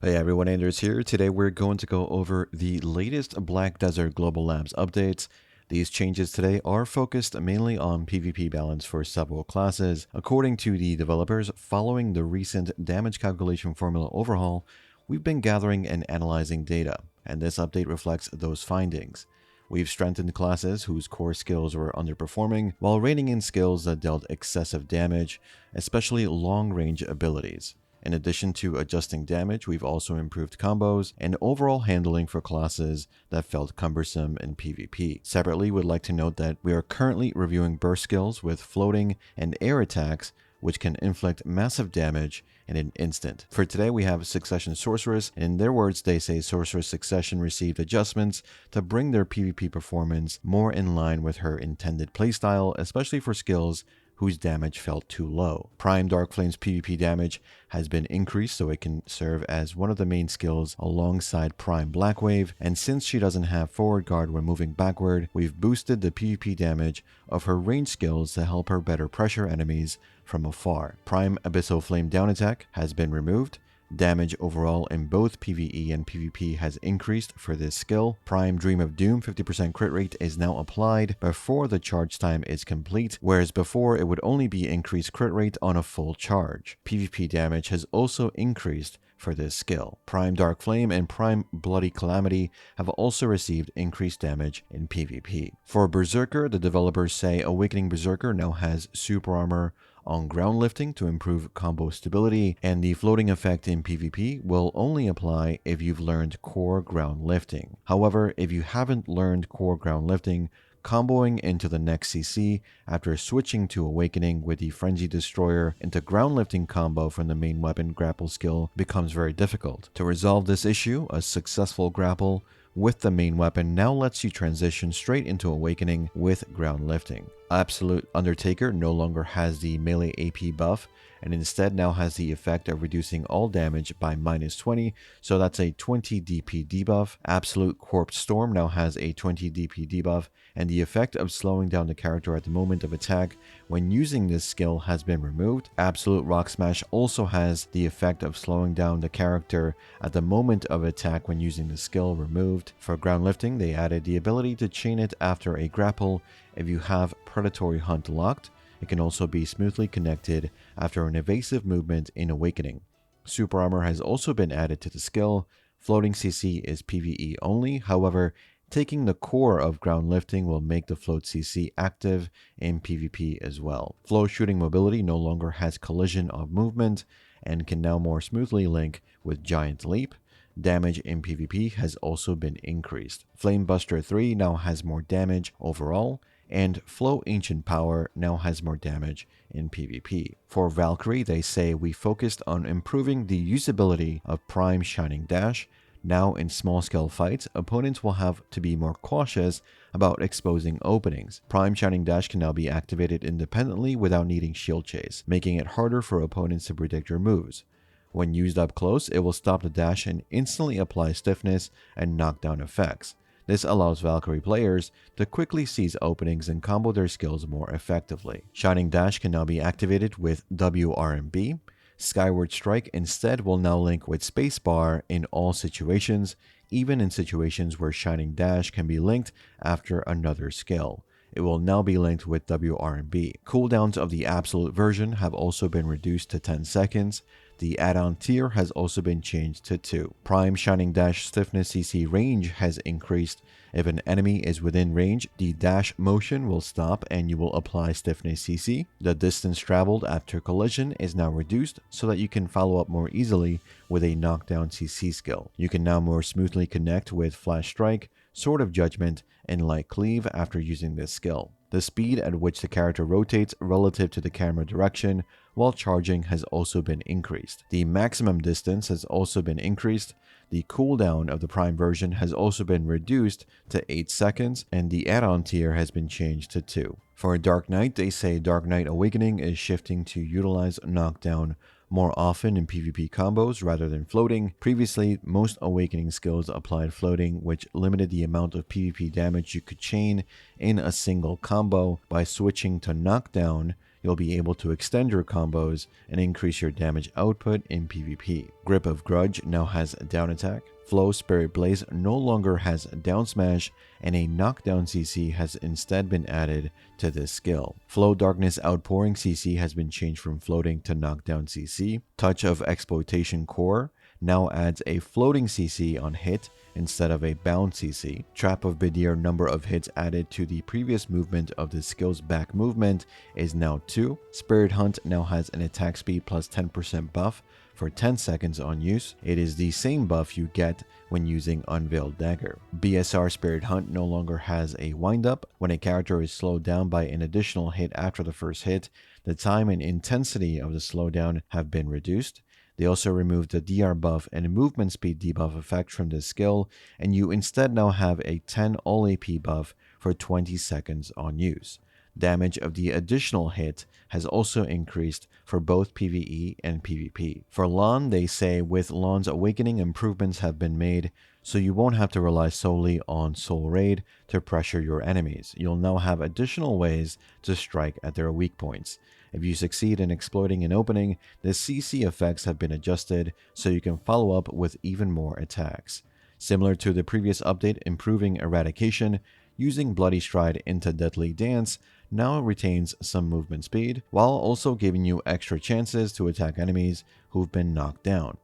Hey everyone, Anders here. Today we're going to go over the latest Black Desert Global Labs updates. These changes today are focused mainly on PvP balance for several classes. According to the developers, following the recent damage calculation formula overhaul, we've been gathering and analyzing data, and this update reflects those findings. We've strengthened classes whose core skills were underperforming, while reining in skills that dealt excessive damage, especially long-range abilities. In addition to adjusting damage, we've also improved combos and overall handling for classes that felt cumbersome in PvP. Separately, we'd like to note that we are currently reviewing burst skills with floating and air attacks, which can inflict massive damage in an instant. For today, we have Succession Sorceress, and in their words, they say Sorceress Succession received adjustments to bring their PvP performance more in line with her intended playstyle, especially for skills whose damage felt too low. Prime Dark Flame's PvP damage has been increased so it can serve as one of the main skills alongside Prime Blackwave, and since she doesn't have forward guard when moving backward, we've boosted the PvP damage of her range skills to help her better pressure enemies from afar. Prime Abyssal Flame down attack has been removed. Damage overall in both PvE and PvP has increased for this skill. Prime Dream of Doom 50% crit rate is now applied before the charge time is complete, whereas before it would only be increased crit rate on a full charge. PvP damage has also increased for this skill. Prime Dark Flame and Prime Bloody Calamity have also received increased damage in PvP. For Berserker, the developers say Awakening Berserker now has super armor on ground lifting to improve combo stability, and the floating effect in PvP will only apply if you've learned core ground lifting. However, if you haven't learned core ground lifting, comboing into the next CC after switching to Awakening with the Frenzy Destroyer into ground lifting combo from the main weapon grapple skill becomes very difficult. To resolve this issue, a successful grapple with the main weapon now lets you transition straight into Awakening with ground lifting. Absolute Undertaker no longer has the melee AP buff and instead now has the effect of reducing all damage by -20, so that's a 20 DP debuff. Absolute Corpse Storm now has a 20 DP debuff, and the effect of slowing down the character at the moment of attack when using this skill has been removed. Absolute Rock Smash also has the effect of slowing down the character at the moment of attack when using the skill removed. For ground lifting, they added the ability to chain it after a grapple if you have Predatory Hunt locked. It can also be smoothly connected after an evasive movement in Awakening. Super Armor has also been added to the skill. Floating CC is PvE only, however, taking the core of ground lifting will make the float CC active in PvP as well. Flow Shooting Mobility no longer has collision of movement and can now more smoothly link with Giant Leap. Damage in PvP has also been increased. Flame Buster 3 now has more damage overall, and Flow Ancient Power now has more damage in PvP. For Valkyrie, they say we focused on improving the usability of Prime Shining Dash. Now in small scale fights, opponents will have to be more cautious about exposing openings. Prime Shining Dash can now be activated independently without needing shield chase, making it harder for opponents to predict your moves. When used up close, it will stop the dash and instantly apply stiffness and knockdown effects. This allows Valkyrie players to quickly seize openings and combo their skills more effectively. Shining Dash can now be activated with WRMB. Skyward Strike instead will now link with Spacebar in all situations, even in situations where Shining Dash can be linked after another skill. It will now be linked with WRMB. Cooldowns of the Absolute version have also been reduced to 10 seconds. The add-on tier has also been changed to 2. Prime Shining Dash Stiffness CC range has increased. If an enemy is within range, the dash motion will stop and you will apply Stiffness CC. The distance traveled after collision is now reduced so that you can follow up more easily with a knockdown CC skill. You can now more smoothly connect with Flash Strike, Sword of Judgment, and Light Cleave after using this skill. The speed at which the character rotates relative to the camera direction while charging has also been increased. The maximum distance has also been increased. The cooldown of the Prime version has also been reduced to 8 seconds, and the add-on tier has been changed to 2. For Dark Knight, they say Dark Knight Awakening is shifting to utilize knockdown more often in PvP combos rather than floating. Previously, most Awakening skills applied floating, which limited the amount of PvP damage you could chain in a single combo. By switching to knockdown, you'll be able to extend your combos and increase your damage output in PvP. Grip of Grudge now has down attack. Flow Spirit Blaze no longer has down smash, and a knockdown CC has instead been added to this skill. Flow Darkness Outpouring CC has been changed from floating to knockdown CC. Touch of Exploitation Core now adds a floating CC on hit instead of a bound CC. Trap of Bedir number of hits added to the previous movement of the skill's back movement is now 2. Spirit Hunt now has an attack speed plus 10% buff for 10 seconds on use. It is the same buff you get when using Unveiled Dagger. BSR Spirit Hunt no longer has a windup. When a character is slowed down by an additional hit after the first hit, the time and intensity of the slowdown have been reduced. They also removed the DR buff and movement speed debuff effect from this skill, and you instead now have a 10 all AP buff for 20 seconds on use. Damage of the additional hit has also increased for both PvE and PvP. For Lahn, they say with Lahn's Awakening, improvements have been made, so you won't have to rely solely on Soul Raid to pressure your enemies. You'll now have additional ways to strike at their weak points. If you succeed in exploiting an opening, the CC effects have been adjusted so you can follow up with even more attacks. Similar to the previous update improving Eradication, using Bloody Stride into Deadly Dance now retains some movement speed, while also giving you extra chances to attack enemies who've been knocked down.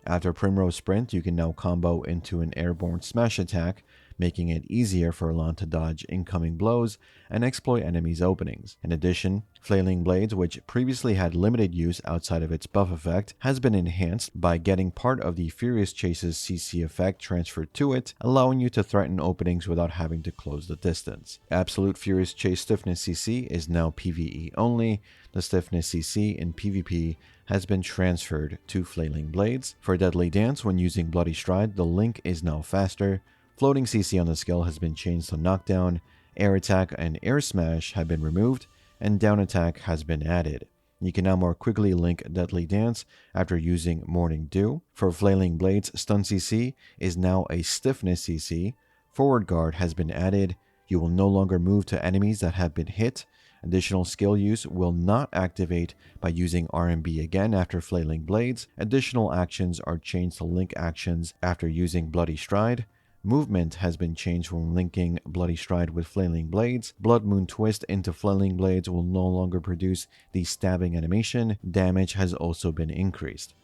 After Primrose Sprint, you can now combo into an airborne smash attack, making it easier for Lahn to dodge incoming blows and exploit enemies' openings. In addition, Flailing Blades, which previously had limited use outside of its buff effect, has been enhanced by getting part of the Furious Chase's CC effect transferred to it, allowing you to threaten openings without having to close the distance. Absolute Furious Chase Stiffness CC is now PvE only. The Stiffness CC in PvP has been transferred to Flailing Blades. For Deadly Dance, when using Bloody Stride, the link is now faster. Floating CC on the skill has been changed to knockdown, air attack and air smash have been removed, and down attack has been added. You can now more quickly link Deadly Dance after using Morning Dew. For Flailing Blades, Stun CC is now a Stiffness CC. Forward Guard has been added. You will no longer move to enemies that have been hit. Additional skill use will not activate by using RMB again after Flailing Blades. Additional actions are changed to link actions after using Bloody Stride. Movement has been changed when linking Bloody Stride with Flailing Blades. Blood Moon Twist into Flailing Blades will no longer produce the stabbing animation. Damage has also been increased.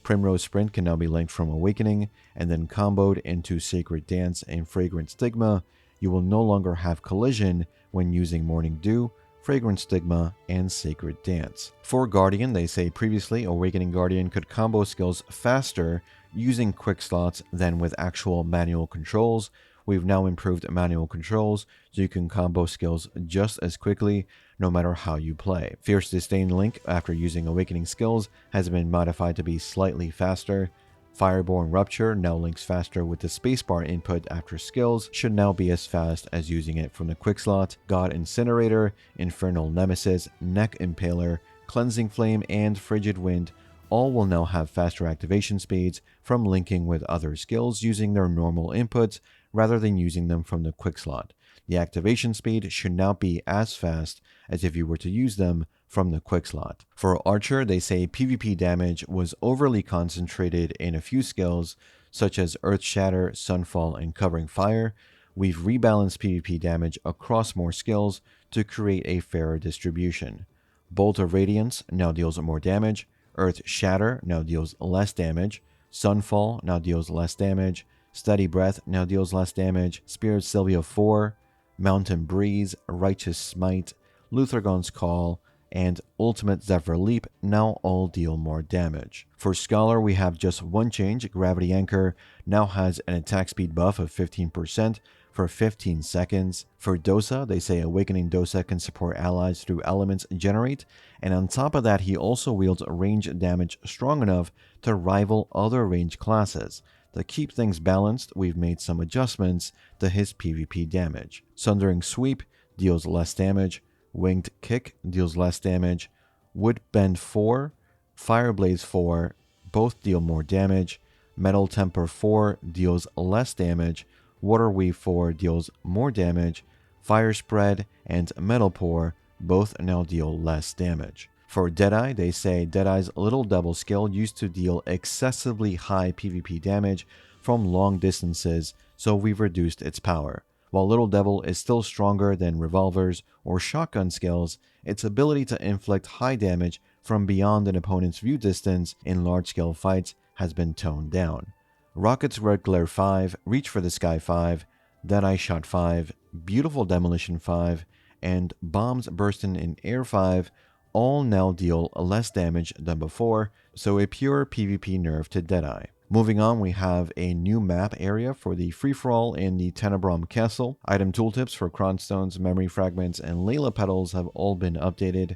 Primrose Sprint can now be linked from Awakening and then comboed into Sacred Dance and Fragrant Stigma. You will no longer have collision when using Morning Dew, Fragrant Stigma, and Sacred Dance. For Guardian, they say previously Awakening Guardian could combo skills faster using quick slots than with actual manual controls. We've now improved manual controls so you can combo skills just as quickly no matter how you play. Fierce Disdain link after using Awakening skills has been modified to be slightly faster. Fireborn Rupture now links faster with the spacebar input after skills, should now be as fast as using it from the quick slot. God Incinerator, Infernal Nemesis, Neck Impaler, Cleansing Flame, and Frigid Wind all will now have faster activation speeds from linking with other skills using their normal inputs rather than using them from the quick slot. The activation speed should now be as fast as if you were to use them from the quick slot. For Archer, they say PvP damage was overly concentrated in a few skills such as Earth Shatter, Sunfall, and Covering Fire. We've rebalanced PvP damage across more skills to create a fairer distribution. Bolt of Radiance now deals more damage. Earth Shatter now deals less damage. Sunfall now deals less damage. Steady Breath now deals less damage. Spirit Sylvia 4, Mountain Breeze, Righteous Smite, Luthragon's Call, and Ultimate Zephyr Leap now all deal more damage. For Scholar, we have just one change. Gravity Anchor now has an attack speed buff of 15% for 15 seconds. For Dosa, they say Awakening Dosa can support allies through elements generate, and on top of that, he also wields range damage strong enough to rival other range classes. To keep things balanced, we've made some adjustments to his PvP damage. Sundering Sweep deals less damage. Winged Kick deals less damage. Woodbend 4, Fireblaze 4 both deal more damage. Metal Temper 4 deals less damage. Water Weave 4 deals more damage. Fire Spread and Metal Pour both now deal less damage. For Deadeye, they say Deadeye's Little Devil skill used to deal excessively high PvP damage from long distances, so we've reduced its power. While Little Devil is still stronger than revolvers or shotgun skills, its ability to inflict high damage from beyond an opponent's view distance in large-scale fights has been toned down. Rocket's Red Glare 5, Reach for the Sky 5, Deadeye Shot 5, Beautiful Demolition 5, and Bombs Burstin' in Air 5 all now deal less damage than before, so a pure PvP nerf to Deadeye. Moving on, we have a new map area for the free-for-all in the Tenebrum Castle. Item tooltips for Cronstones, Memory Fragments, and Layla Petals have all been updated.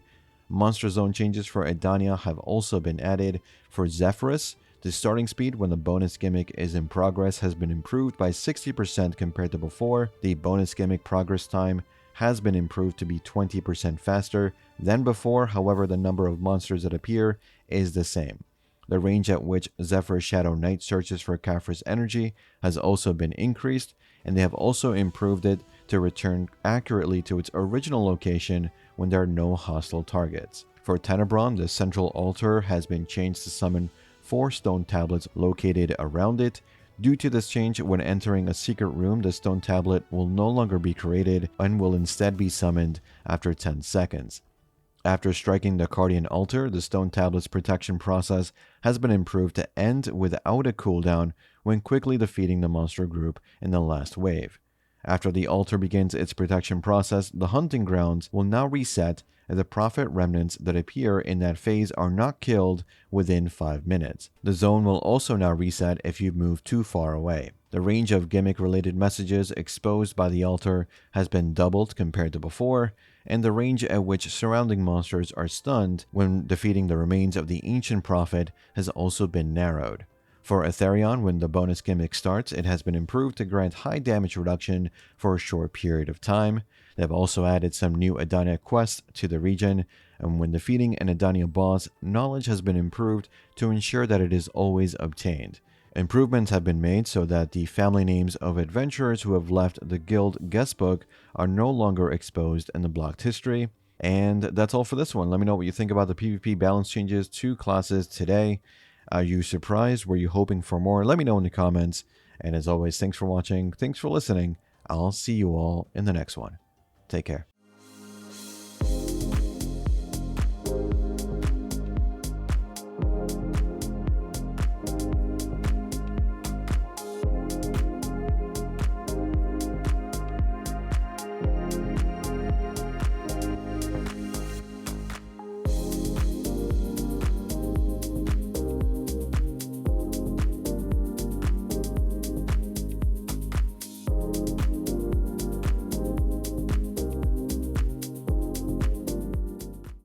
Monster Zone changes for Edania have also been added. For Zephyrus, the starting speed when the bonus gimmick is in progress has been improved by 60% compared to before. The bonus gimmick progress time has been improved to be 20% faster than before, however the number of monsters that appear is the same. The range at which Zephyrus Shadow Knight searches for Khafre's energy has also been increased, and they have also improved it to return accurately to its original location when there are no hostile targets. For Tenebron, the central altar has been changed to summon 4 stone tablets located around it. Due to this change, when entering a secret room, the stone tablet will no longer be created and will instead be summoned after 10 seconds. After striking the Cardian altar, the stone tablet's protection process has been improved to end without a cooldown when quickly defeating the monster group in the last wave. After the altar begins its protection process, the hunting grounds will now reset and the prophet remnants that appear in that phase are not killed within 5 minutes. The zone will also now reset if you move too far away. The range of gimmick-related messages exposed by the altar has been doubled compared to before, and the range at which surrounding monsters are stunned when defeating the remains of the ancient prophet has also been narrowed. For Etherion, when the bonus gimmick starts, it has been improved to grant high damage reduction for a short period of time. They have also added some new Edania quests to the region, and when defeating an Edania boss, knowledge has been improved to ensure that it is always obtained. Improvements have been made so that the family names of adventurers who have left the guild guestbook are no longer exposed in the blocked history. And that's all for this one. Let me know what you think about the PvP balance changes to classes today. Are you surprised? Were you hoping for more? Let me know in the comments. And as always, thanks for watching. Thanks for listening. I'll see you all in the next one. Take care.